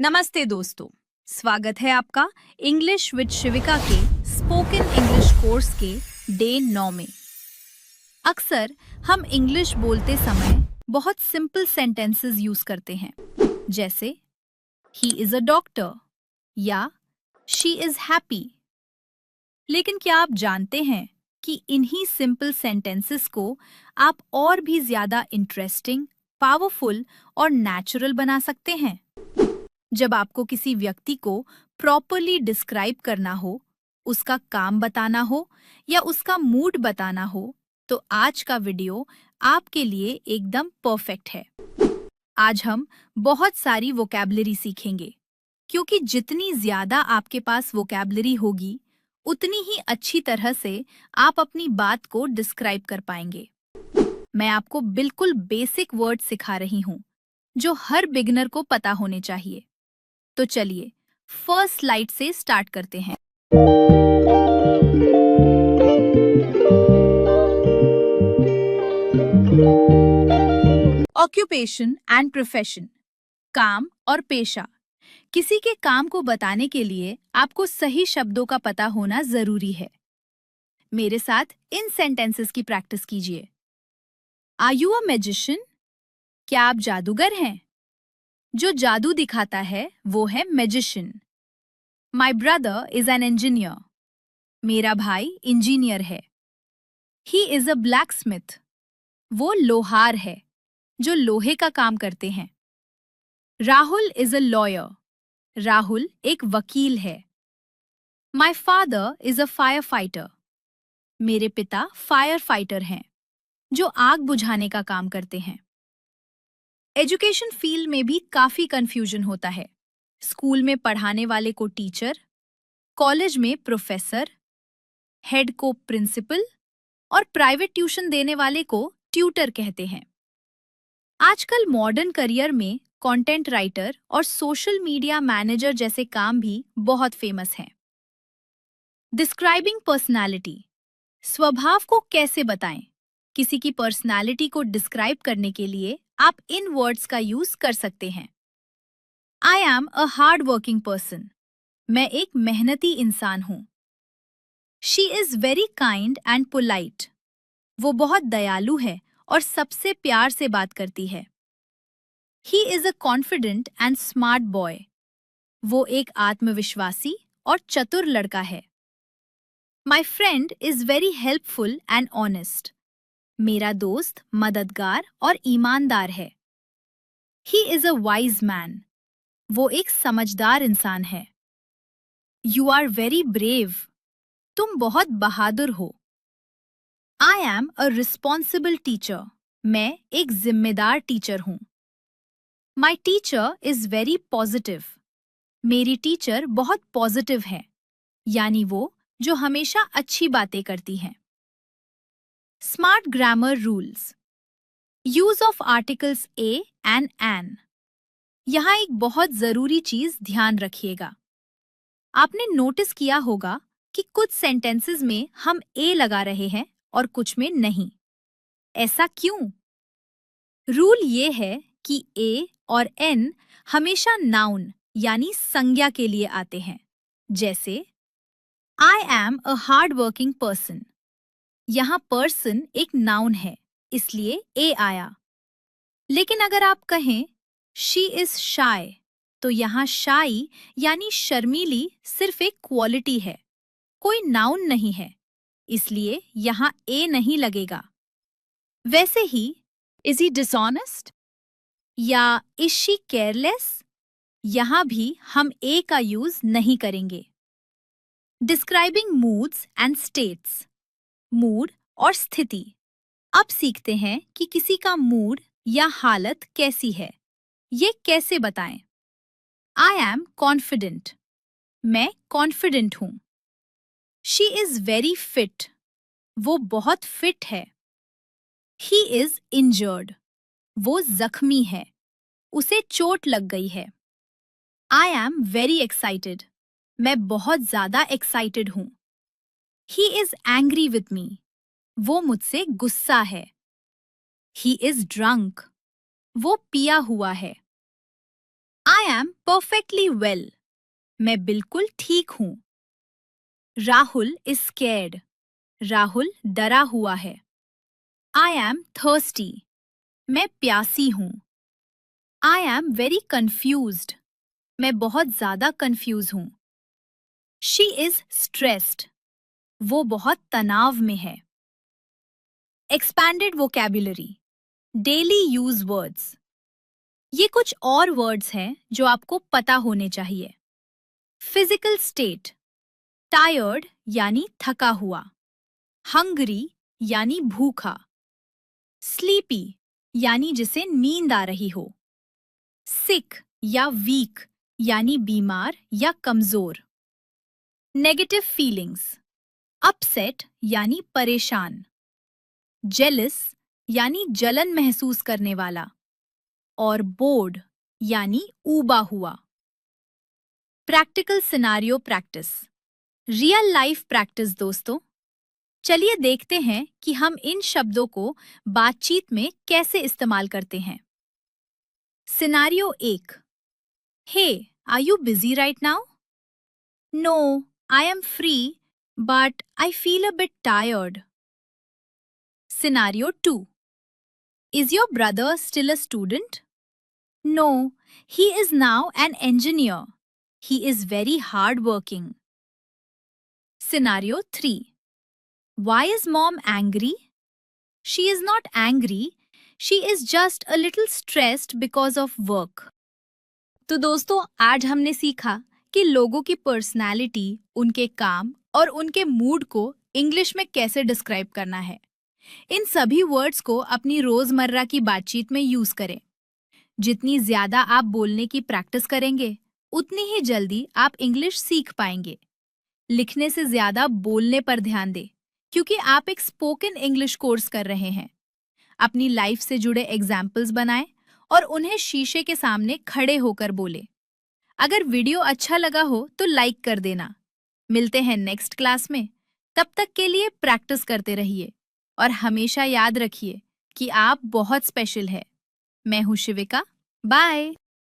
नमस्ते दोस्तों, स्वागत है आपका इंग्लिश विद शिविका के स्पोकन इंग्लिश कोर्स के डे 9 में। अक्सर हम इंग्लिश बोलते समय बहुत सिंपल सेंटेंसेस यूज करते हैं, जैसे ही इज अ डॉक्टर या शी इज हैप्पी। लेकिन क्या आप जानते हैं कि इन्हीं सिंपल सेंटेंसेस को आप और भी ज्यादा इंटरेस्टिंग, पावरफुल और नेचुरल बना सकते हैं? जब आपको किसी व्यक्ति को प्रॉपरली डिस्क्राइब करना हो, उसका काम बताना हो या उसका मूड बताना हो, तो आज का वीडियो आपके लिए एकदम परफेक्ट है। आज हम बहुत सारी वोकैबुलरी सीखेंगे, क्योंकि जितनी ज्यादा आपके पास वोकैबुलरी होगी, उतनी ही अच्छी तरह से आप अपनी बात को डिस्क्राइब कर पाएंगे। मैं आपको बिल्कुल बेसिक वर्ड सिखा रही हूँ, जो हर बिगिनर को पता होने चाहिए। तो चलिए फर्स्ट स्लाइड से स्टार्ट करते हैं। ऑक्यूपेशन एंड प्रोफेशन, काम और पेशा। किसी के काम को बताने के लिए आपको सही शब्दों का पता होना जरूरी है। मेरे साथ इन सेंटेंसेस की प्रैक्टिस कीजिए। Are you a magician? क्या आप जादूगर हैं? जो जादू दिखाता है वो है magician. My brother is an engineer. मेरा भाई इंजीनियर है। He is a blacksmith. वो लोहार है, जो लोहे का काम करते हैं। Rahul is a lawyer. Rahul एक वकील है। My father is a fire fighter. मेरे पिता फायर फाइटर हैं, जो आग बुझाने का काम करते हैं। एजुकेशन फील्ड में भी काफी कंफ्यूजन होता है। स्कूल में पढ़ाने वाले को टीचर, कॉलेज में प्रोफेसर, हेड को प्रिंसिपल और प्राइवेट ट्यूशन देने वाले को ट्यूटर कहते हैं। आजकल मॉडर्न करियर में कंटेंट राइटर और सोशल मीडिया मैनेजर जैसे काम भी बहुत फेमस हैं। डिस्क्राइबिंग पर्सनालिटी, स्वभाव को कैसे बताएं? किसी की पर्सनालिटी को डिस्क्राइब करने के लिए आप इन वर्ड्स का यूज कर सकते हैं। I am a hard working person. मैं एक मेहनती इंसान हूं। She is very kind and polite. वो बहुत दयालु है और सबसे प्यार से बात करती है। He is a confident and smart boy. वो एक आत्मविश्वासी और चतुर लड़का है। My friend is very helpful and honest. मेरा दोस्त मददगार और ईमानदार है। He is a wise man. वो एक समझदार इंसान है। You are very brave. तुम बहुत बहादुर हो। I am a responsible teacher. मैं एक जिम्मेदार टीचर हूँ। My teacher is very positive. मेरी टीचर बहुत पॉजिटिव है, यानी वो जो हमेशा अच्छी बातें करती हैं। Smart grammar rules. Use of articles a and an. यहाँ एक बहुत जरूरी चीज ध्यान रखिएगा। आपने नोटिस किया होगा कि कुछ सेंटेंसेस में हम ए लगा रहे हैं और कुछ में नहीं। ऐसा क्यों? रूल ये है कि ए और एन हमेशा नाउन यानी संज्ञा के लिए आते हैं, जैसे I am a hard working person. यहाँ पर्सन एक नाउन है, इसलिए ए आया। लेकिन अगर आप कहें शी इज शाय, तो यहाँ शाई यानी शर्मीली सिर्फ एक क्वालिटी है, कोई नाउन नहीं है, इसलिए यहाँ ए नहीं लगेगा। वैसे ही इज ही डिसऑनेस्ट या इज शी केयरलेस, यहाँ भी हम ए का यूज नहीं करेंगे। Describing moods and states, mood और स्थिति। अब सीखते हैं कि किसी का मूड या हालत कैसी है। ये कैसे बताएं? I am confident. मैं कॉन्फिडेंट हूं। She is very fit. वो बहुत फिट है। He is injured. वो जख्मी है, उसे चोट लग गई है। I am very excited. मैं बहुत ज्यादा एक्साइटेड हूं। He is angry with me. वो मुझसे गुस्सा है। He is drunk. वो पिया हुआ है। I am perfectly well. मैं बिल्कुल ठीक हूँ. Rahul is scared. राहुल डरा हुआ है. I am thirsty. मैं प्यासी हूँ. I am very confused. मैं बहुत ज़्यादा confuse हूँ. She is stressed. वो बहुत तनाव में है. Expanded vocabulary. Daily use words. ये कुछ और वर्ड्स हैं जो आपको पता होने चाहिए. फिजिकल स्टेट, टायर्ड यानी थका हुआ, हंग्री यानी भूखा, स्लीपी यानी जिसे नींद आ रही हो, सिक या वीक यानी बीमार या कमजोर. नेगेटिव फीलिंग्स, अपसेट यानी परेशान, जेलस यानी जलन महसूस करने वाला और बोर्ड यानी ऊबा हुआ. Practical scenario practice, real life practice दोस्तों. चलिए देखते हैं कि हम इन शब्दों को बातचीत में कैसे इस्तेमाल करते हैं. Scenario 1. Hey, are you busy right now? No, I am free but I feel a bit tired. Scenario 2. Is your brother still a student? No, he is now an engineer. He is very hardworking. Scenario 3. Why is mom angry? She is not angry. She is just a little stressed because of work. तो दोस्तों, आज हमने सीखा कि लोगों की personality, उनके काम और उनके मूड को इंग्लिश में कैसे डिस्क्राइब करना है. इन सभी वर्ड्स को अपनी रोजमर्रा की बातचीत में यूज करें. जितनी ज्यादा आप बोलने की प्रैक्टिस करेंगे, उतनी ही जल्दी आप इंग्लिश सीख पाएंगे. लिखने से ज्यादा बोलने पर ध्यान दें, क्योंकि आप एक स्पोकन इंग्लिश कोर्स कर रहे हैं. अपनी लाइफ से जुड़े एग्जाम्पल्स बनाएं और उन्हें शीशे के सामने खड़े होकर बोलें. अगर वीडियो अच्छा लगा हो तो लाइक कर देना. मिलते हैं नेक्स्ट क्लास में. तब तक के लिए प्रैक्टिस करते रहिए और हमेशा याद रखिए कि आप बहुत स्पेशल है. मैं हूं शिविका. बाय.